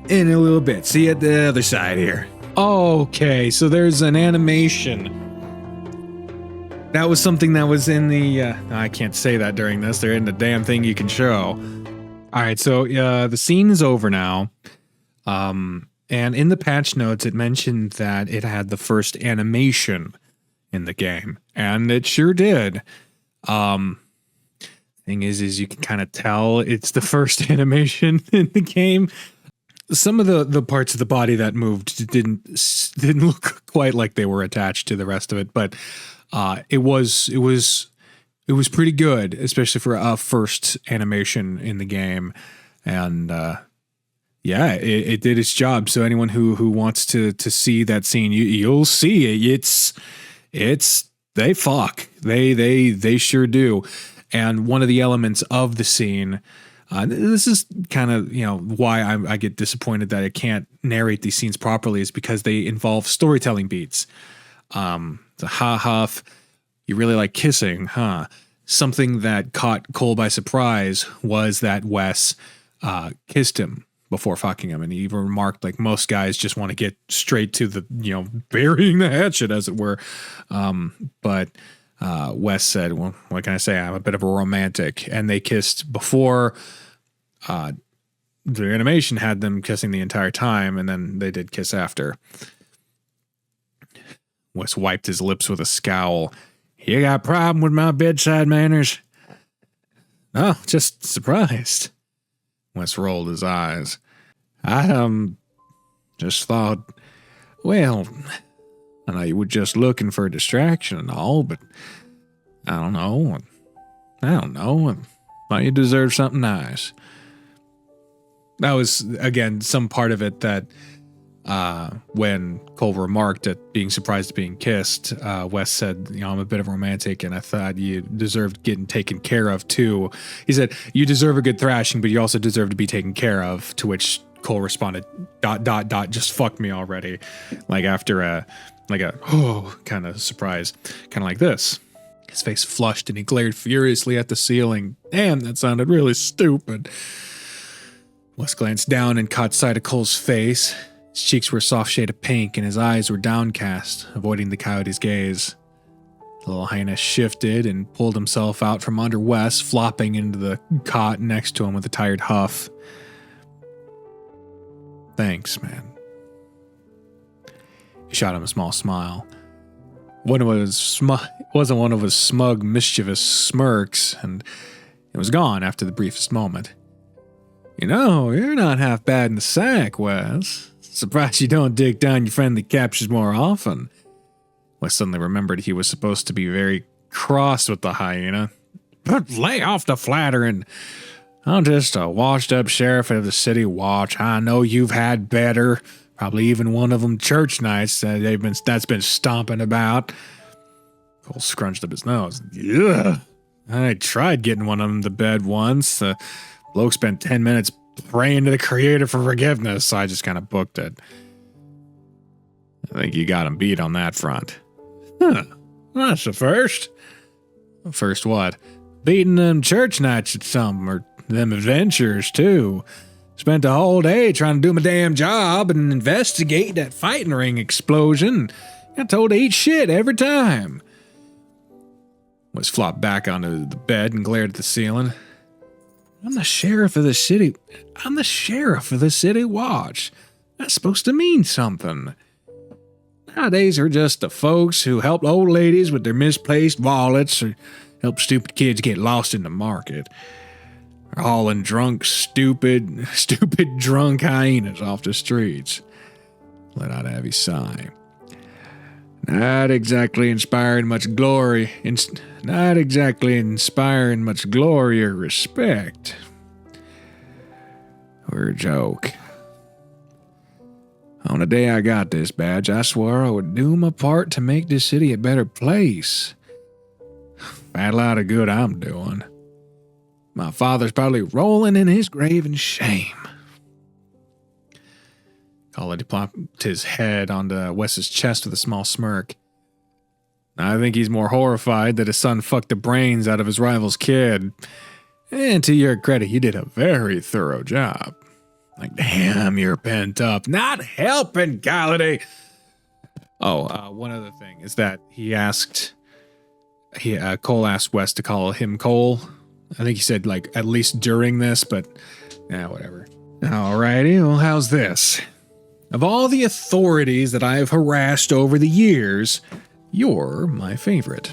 in a little bit. See you at the other side here. Okay, so there's an animation. That was something that was in the, I can't say that during this, they're in the damn thing you can show. All right, so the scene is over now. And in the patch notes, it mentioned that it had the first animation in the game. And it sure did. Thing is you can kind of tell it's the first animation in the game. Some of the parts of the body that moved didn't look quite like they were attached to the rest of it, but it was pretty good, especially for a first animation in the game. And yeah, it did its job. So anyone who wants to see that scene, you'll see it. It's they fuck. They sure do. And one of the elements of the scene, this is kind of, why I get disappointed that I can't narrate these scenes properly, is because they involve storytelling beats. The huff, you really like kissing, huh? Something that caught Cole by surprise was that Wes kissed him before fucking him. And he even remarked, like, most guys just want to get straight to the, burying the hatchet, as it were. But Wes said, well, what can I say? I'm a bit of a romantic. And they kissed before. The animation had them kissing the entire time, and then they did kiss after. Wes wiped his lips with a scowl. You got a problem with my bedside manners? Oh, just surprised. Wes rolled his eyes. I, just thought, well, I know you were just looking for a distraction and all, but I don't know. I thought you deserved something nice. That was, again, some part of it that when Cole remarked at being surprised at being kissed, Wes said, I'm a bit of a romantic and I thought you deserved getting taken care of too. He said, you deserve a good thrashing, but you also deserve to be taken care of, to which Cole responded, ... just fuck me already. Like after a kind of surprise, kind of like this. His face flushed and he glared furiously at the ceiling. Damn, that sounded really stupid. Wes glanced down and caught sight of Cole's face. His cheeks were a soft shade of pink, and his eyes were downcast, avoiding the coyote's gaze. The little hyena shifted and pulled himself out from under Wes, flopping into the cot next to him with a tired huff. Thanks, man. He shot him a small smile. Wasn't one of his smug, mischievous smirks, and it was gone after the briefest moment. You know, you're not half bad in the sack, Wes. Surprised you don't dig down your friendly captures more often. Wes suddenly remembered he was supposed to be very cross with the hyena. But lay off the flattering. I'm just a washed-up sheriff of the city watch. I know you've had better. Probably even one of them church nights that's been stomping about. Cole scrunched up his nose. Yeah. I tried getting one of them to bed once. The bloke spent 10 minutes praying to the creator for forgiveness, so I just kind of booked it. I think you got him beat on that front. Huh. That's the first. First what? Beating them church nights at something, or them adventures, too. Spent the whole day trying to do my damn job and investigate that fighting ring explosion. Got told to eat shit every time. Was flopped back onto the bed and glared at the ceiling. I'm the sheriff of the city. I'm the sheriff of the city watch. That's supposed to mean something. Nowadays, we're just the folks who help old ladies with their misplaced wallets or help stupid kids get lost in the market. Or hauling stupid drunk hyenas off the streets. Let out a heavy sigh. Not exactly inspiring much glory or respect. We're a joke. On the day I got this badge, I swore I would do my part to make this city a better place. Bad lot of good I'm doing. My father's probably rolling in his grave in shame. Collie plopped his head onto Wes's chest with a small smirk. I think he's more horrified that his son fucked the brains out of his rival's kid. And to your credit, you did a very thorough job. Like, damn, you're pent up. Not helping, Galladay. Oh, one other thing is that Cole asked Wes to call him Cole. I think he said, like, at least during this, but, whatever. Alrighty, well, how's this? Of all the authorities that I have harassed over the years, you're my favorite.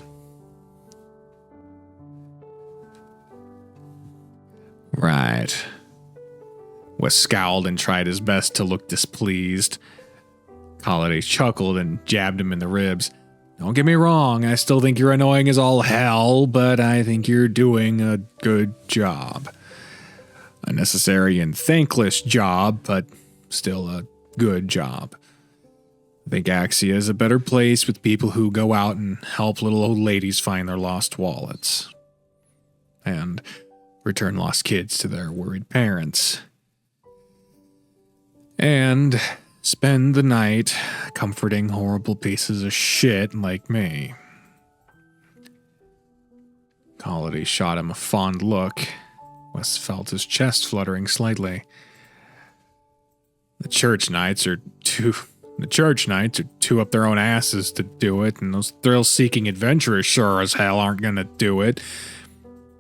Right. Wes scowled and tried his best to look displeased. Holiday chuckled and jabbed him in the ribs. Don't get me wrong, I still think you're annoying as all hell, but I think you're doing a good job. A necessary and thankless job, but still a good job. I think Axia is a better place with people who go out and help little old ladies find their lost wallets. And return lost kids to their worried parents. And spend the night comforting horrible pieces of shit like me. Holiday shot him a fond look. Wes felt his chest fluttering slightly. The church knights are too up their own asses to do it, and those thrill-seeking adventurers sure as hell aren't gonna do it.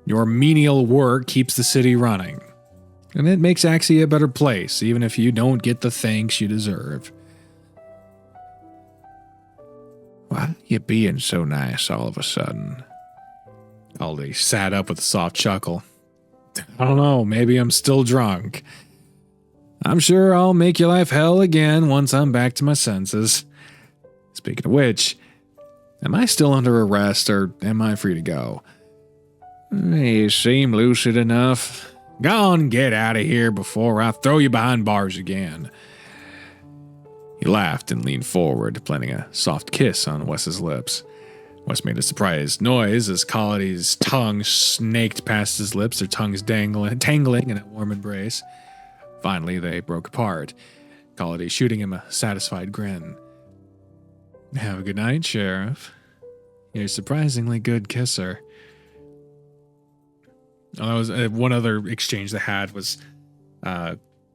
Your menial work keeps the city running. And it makes Axia a better place, even if you don't get the thanks you deserve. Why are you being so nice all of a sudden? Aldi sat up with a soft chuckle. I don't know, maybe I'm still drunk. I'm sure I'll make your life hell again once I'm back to my senses. Speaking of which, am I still under arrest or am I free to go? You seem lucid enough. Go on, get out of here before I throw you behind bars again. He laughed and leaned forward, planting a soft kiss on Wes's lips. Wes made a surprised noise as Collie's tongue snaked past his lips, their tongues tangling in a warm embrace. Finally, they broke apart, Collie shooting him a satisfied grin. Have a good night, Sheriff. You're a surprisingly good kisser. Oh, that was one other exchange they had was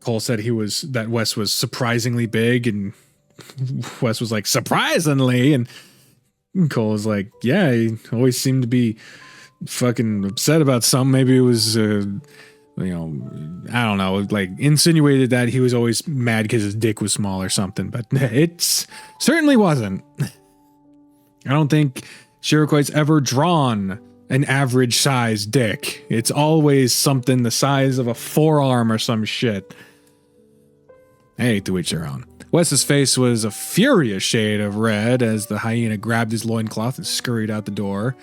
Cole said that Wes was surprisingly big, and Wes was like, surprisingly, and Cole was like, yeah, he always seemed to be fucking upset about something. Maybe it was, I don't know, like insinuated that he was always mad because his dick was small or something, but it certainly wasn't. I don't think Shiroquoi's ever drawn an average size dick. It's always something the size of a forearm or some shit. Hey, to each their own. Wes's face was a furious shade of red as the hyena grabbed his loincloth and scurried out the door.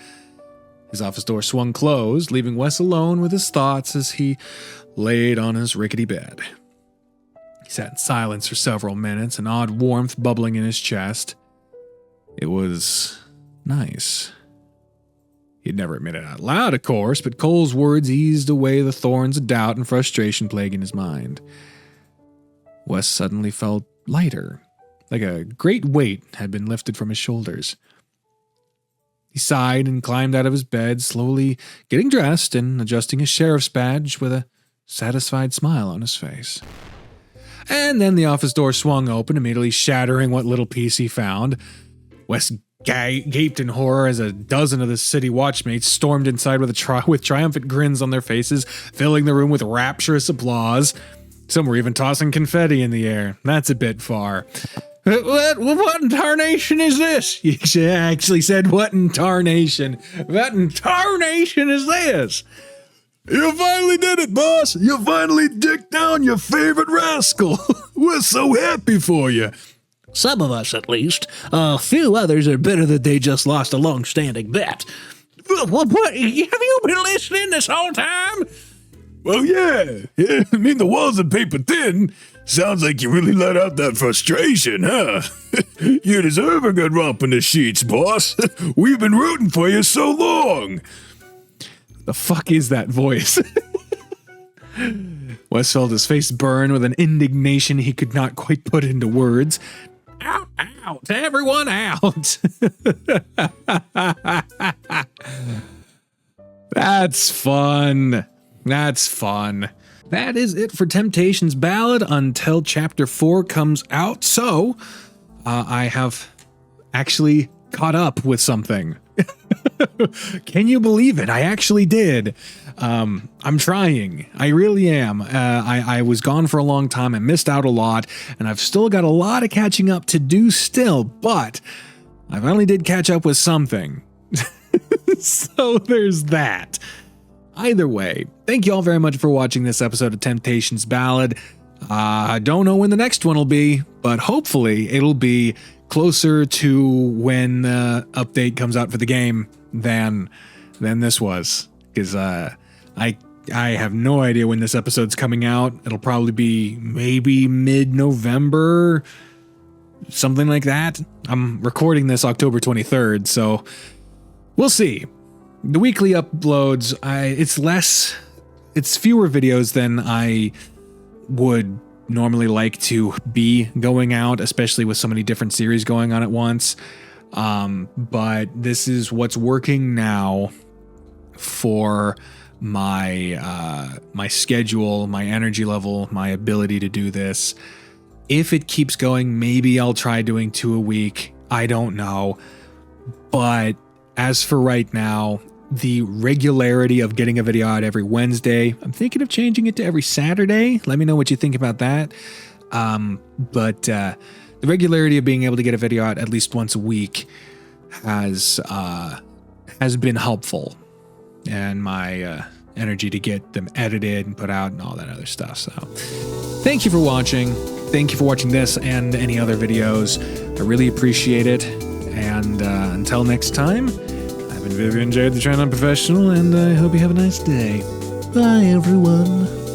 His office door swung closed, leaving Wes alone with his thoughts as he laid on his rickety bed. He sat in silence for several minutes, an odd warmth bubbling in his chest. It was nice. He'd never admit it out loud, of course, but Cole's words eased away the thorns of doubt and frustration plaguing his mind. Wes suddenly felt lighter, like a great weight had been lifted from his shoulders. He sighed and climbed out of his bed, slowly getting dressed and adjusting his sheriff's badge with a satisfied smile on his face. And then the office door swung open, immediately shattering what little peace he found. Wes gaped in horror as a dozen of the city watchmates stormed inside with triumphant grins on their faces, filling the room with rapturous applause. Some were even tossing confetti in the air. That's a bit far. What in tarnation is this? You actually said, what in tarnation? What in tarnation is this? You finally did it, boss. You finally dicked down your favorite rascal. We're so happy for you. Some of us, at least. A few others are bitter that they just lost a long-standing bet. What? Have you been listening this whole time? Well, yeah. I mean, the walls are paper thin. Sounds like you really let out that frustration, huh? You deserve a good romp in the sheets, boss. We've been rooting for you so long. The fuck is that voice? Wes felt his face burn with an indignation he could not quite put into words. Out, out, everyone out. That's fun. That's fun. That is it for Temptation's Ballad until Chapter 4 comes out. So, I have actually caught up with something. Can you believe it? I actually did. I'm trying. I really am. I was gone for a long time. I missed out a lot, and I've still got a lot of catching up to do still, but I finally did catch up with something. So there's that. Either way, thank you all very much for watching this episode of Temptation's Ballad. I don't know when the next one will be, but hopefully it'll be closer to when the update comes out for the game than this was, because I have no idea when this episode's coming out. It'll probably be maybe mid-November, something like that. I'm recording this October 23rd, so we'll see. The weekly uploads, it's fewer videos than I would normally like to be going out, especially with so many different series going on at once. But this is what's working now for my schedule, my energy level, my ability to do this. If it keeps going, maybe I'll try doing 2 a week. I don't know. But as for right now, the regularity of getting a video out every Wednesday, I'm thinking of changing it to every Saturday. Let me know what you think about that. But the regularity of being able to get a video out at least once a week has been helpful, and my energy to get them edited and put out and all that other stuff. So thank you for watching. Thank you for watching this and any other videos. I really appreciate it. And until next time, I've been VivianJade, the Try Not Professional, and I hope you have a nice day. Bye, everyone.